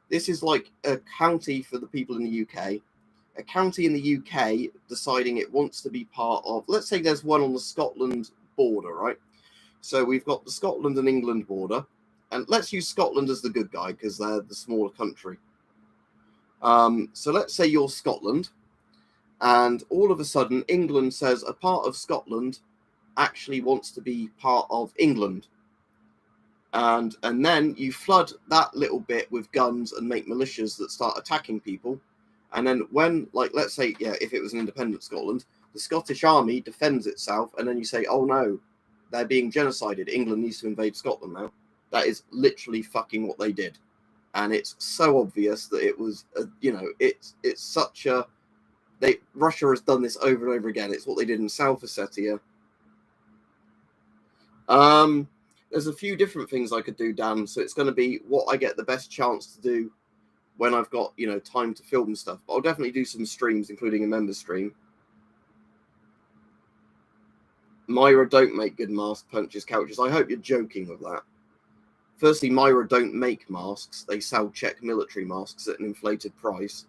This is like a county for the people in the UK. A county in the UK deciding it wants to be part of, let's say there's one on the Scotland border, right? So we've got the Scotland and England border, and let's use Scotland as the good guy because they're the smaller country. So let's say you're Scotland, and all of a sudden England says a part of Scotland actually wants to be part of England. And then you flood that little bit with guns and make militias that start attacking people. And then when, like, let's say, yeah, if it was an independent Scotland, the Scottish army defends itself, and then you say, oh no, they're being genocided. England needs to invade Scotland now. That is literally fucking what they did. And it's so obvious that it was, it's such a, Russia has done this over and over again. It's what they did in South Ossetia. There's a few different things I could do, Dan. So it's going to be what I get the best chance to do when I've got, time to film stuff. But I'll definitely do some streams, including a member stream. Myra don't make good mask punches, couches. I hope you're joking with that. Firstly, Myra don't make masks. They sell Czech military masks at an inflated price.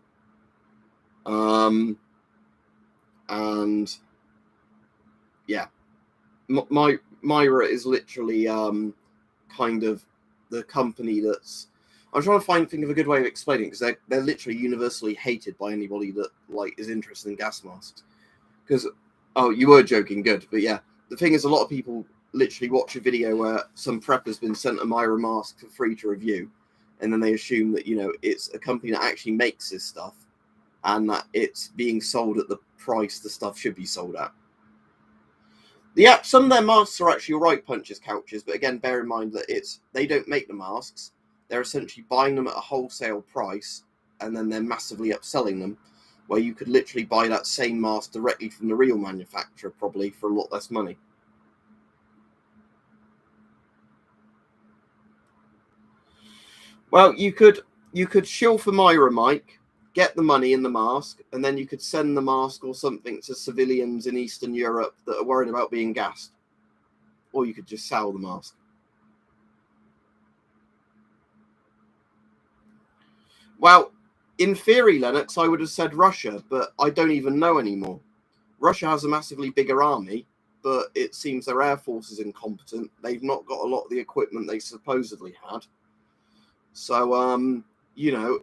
And yeah, Myra is literally kind of the company that's. I'm trying to think of a good way of explaining it, because they're literally universally hated by anybody that is interested in gas masks. Because you were joking, good, but yeah, the thing is, a lot of people literally watch a video where some prepper's been sent a Myra mask for free to review, and then they assume that it's a company that actually makes this stuff, and that it's being sold at the price the stuff should be sold at. Yeah, some of their masks are actually alright, punches, couches, but again, bear in mind that they don't make the masks. They're essentially buying them at a wholesale price, and then they're massively upselling them, where you could literally buy that same mask directly from the real manufacturer, probably for a lot less money. Well, you could shill for Myra, Mike, get the money in the mask, and then you could send the mask or something to civilians in Eastern Europe that are worried about being gassed. Or you could just sell the mask. Well, in theory, Lennox, I would have said Russia, but I don't even know anymore. Russia has a massively bigger army, but it seems their air force is incompetent. They've not got a lot of the equipment they supposedly had. So,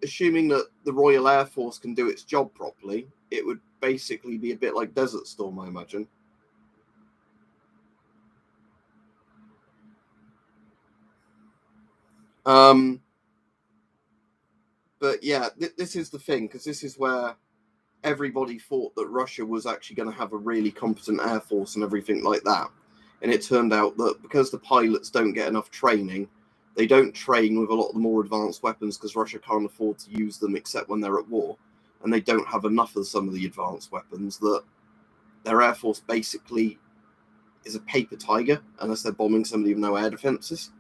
assuming that the Royal Air Force can do its job properly, it would basically be a bit like Desert Storm, I imagine. But yeah, this is the thing, because this is where everybody thought that Russia was actually going to have a really competent air force and everything like that. And it turned out that because the pilots don't get enough training, they don't train with a lot of the more advanced weapons because Russia can't afford to use them except when they're at war. And they don't have enough of some of the advanced weapons, that their air force basically is a paper tiger unless they're bombing somebody with no air defenses.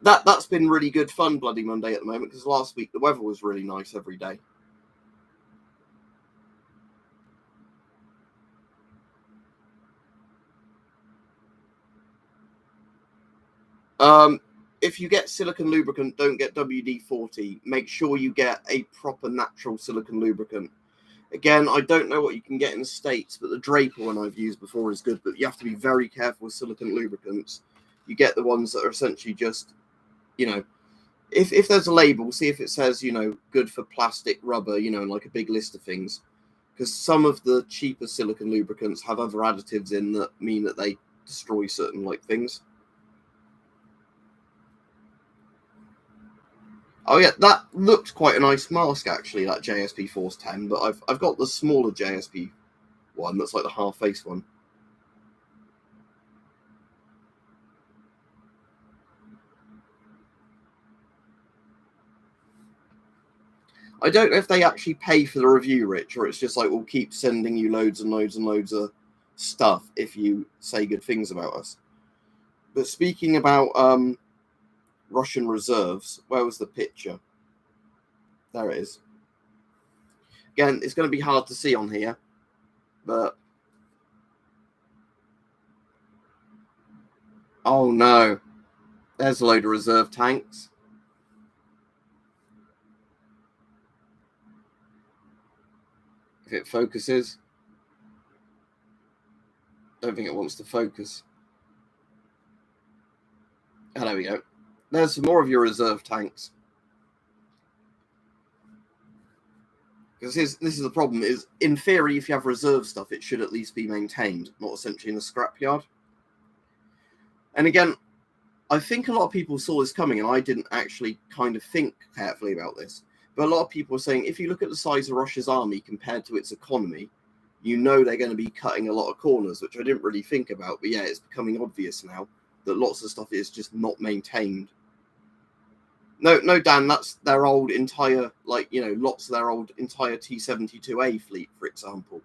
That's been really good fun, Bloody Monday, at the moment, because last week the weather was really nice every day. If you get silicon lubricant, don't get WD-40. Make sure you get a proper natural silicon lubricant. Again, I don't know what you can get in the States, but the Draper one I've used before is good, but you have to be very careful with silicon lubricants. You get the ones that are essentially just, if there's a label, see if it says, you know, good for plastic, rubber, you know, and like a big list of things. Because some of the cheaper silicon lubricants have other additives in that mean that they destroy certain like things. Oh yeah, that looked quite a nice mask actually, that JSP Force 10. But I've got the smaller JSP one that's like the half face one. I don't know if they actually pay for the review, Rich, or it's just like we'll keep sending you loads and loads and loads of stuff if you say good things about us. But speaking about Russian reserves, where was the picture? There it is. Again, it's going to be hard to see on here, but oh no, there's a load of reserve tanks. If it focuses, I don't think it wants to focus. Oh, there we go. There's some more of your reserve tanks. Because this is the problem, is in theory, if you have reserve stuff, it should at least be maintained, not essentially in a scrapyard. And again, I think a lot of people saw this coming, and I didn't actually kind of think carefully about this. But a lot of people are saying, if you look at the size of Russia's army compared to its economy, you know they're going to be cutting a lot of corners, which I didn't really think about. But yeah, it's becoming obvious now that lots of stuff is just not maintained. No, Dan, that's their old entire, like, you know, lots of their old entire T-72A fleet, for example.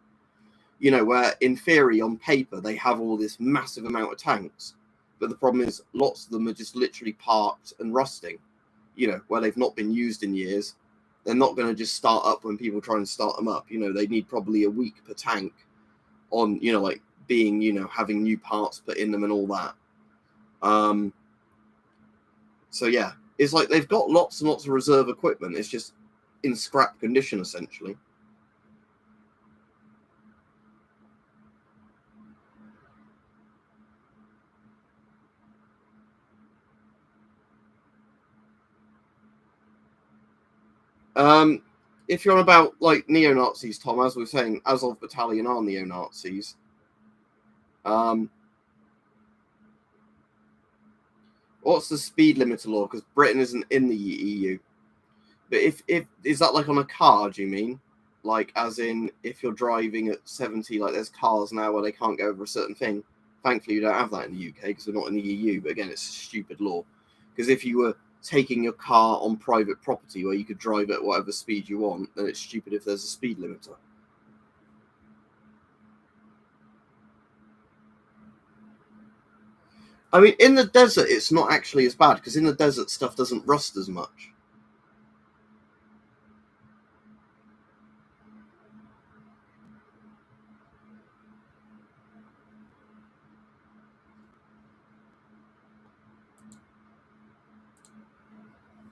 You know, where in theory, on paper, they have all this massive amount of tanks. But the problem is lots of them are just literally parked and rusting, you know, where they've not been used in years. They're not going to just start up when people try and start them up. You know, they need probably a week per tank on, you know, like being, you know, having new parts put in them and all that. So yeah, it's like they've got lots and lots of reserve equipment. It's just in scrap condition, essentially. If you're on about like neo-Nazis, Tom, as we were saying, Azov Battalion are neo-Nazis. What's the speed limiter law? Because Britain isn't in the EU. But if is that like on a car? Do you mean like as in if you're driving at 70, like there's cars now where they can't go over a certain thing? Thankfully, we don't have that in the UK because we're not in the EU. But again, it's a stupid law. Because if you were taking your car on private property where you could drive at whatever speed you want, then it's stupid if there's a speed limiter. I mean, in the desert, it's not actually as bad because in the desert, stuff doesn't rust as much.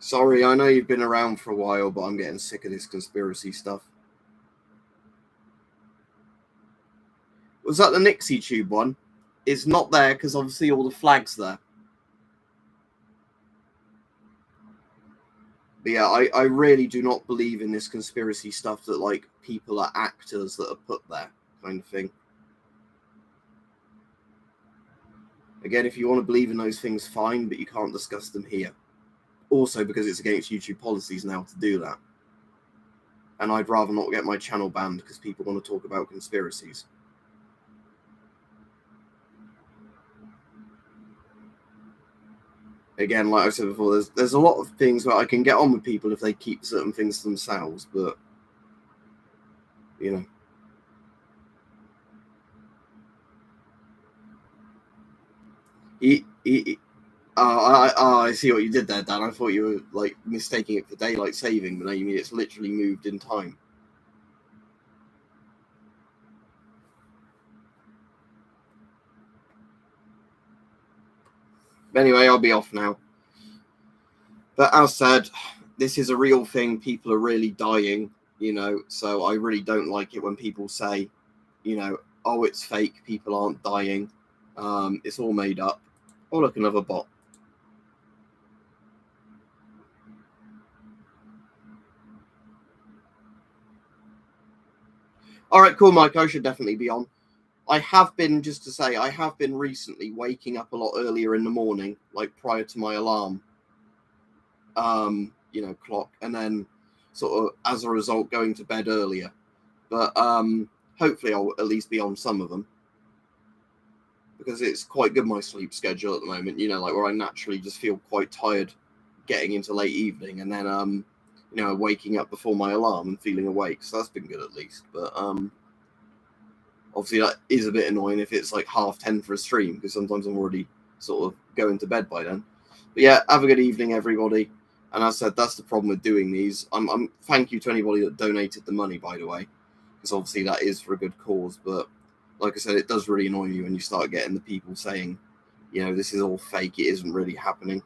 Sorry, I know you've been around for a while, but I'm getting sick of this conspiracy stuff. Was that the Nixie Tube one? It's not there because obviously all the flags there. But yeah, I really do not believe in this conspiracy stuff that like people are actors that are put there, kind of thing. Again, if you want to believe in those things, fine, but you can't discuss them here. Also, because it's against YouTube policies now to do that. And I'd rather not get my channel banned because people want to talk about conspiracies. Again, like I said before, there's a lot of things where I can get on with people if they keep certain things to themselves, but you know. I see what you did there, Dan. I thought you were like mistaking it for daylight saving, but no, you mean it's literally moved in time. Anyway, I'll be off now. But as said, this is a real thing. People are really dying, you know, so I really don't like it when people say, you know, oh, it's fake, people aren't dying. It's all made up. Oh, look, another bot. All right, cool, Mike. I should definitely be on. I have been, just to say, I have been recently waking up a lot earlier in the morning, like prior to my alarm, clock, and then sort of as a result going to bed earlier. But hopefully I'll at least be on some of them, because it's quite good, my sleep schedule at the moment, like where I naturally just feel quite tired getting into late evening, and then waking up before my alarm and feeling awake. So that's been good at least. But obviously that is a bit annoying if it's like 10:30 for a stream, because sometimes I'm already sort of going to bed by then. But yeah, have a good evening, everybody. And as I said, that's the problem with doing these. I'm thank you to anybody that donated the money, by the way, because obviously that is for a good cause. But like I said, it does really annoy me when you start getting the people saying, this is all fake, it isn't really happening.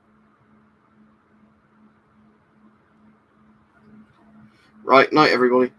Right, night, everybody.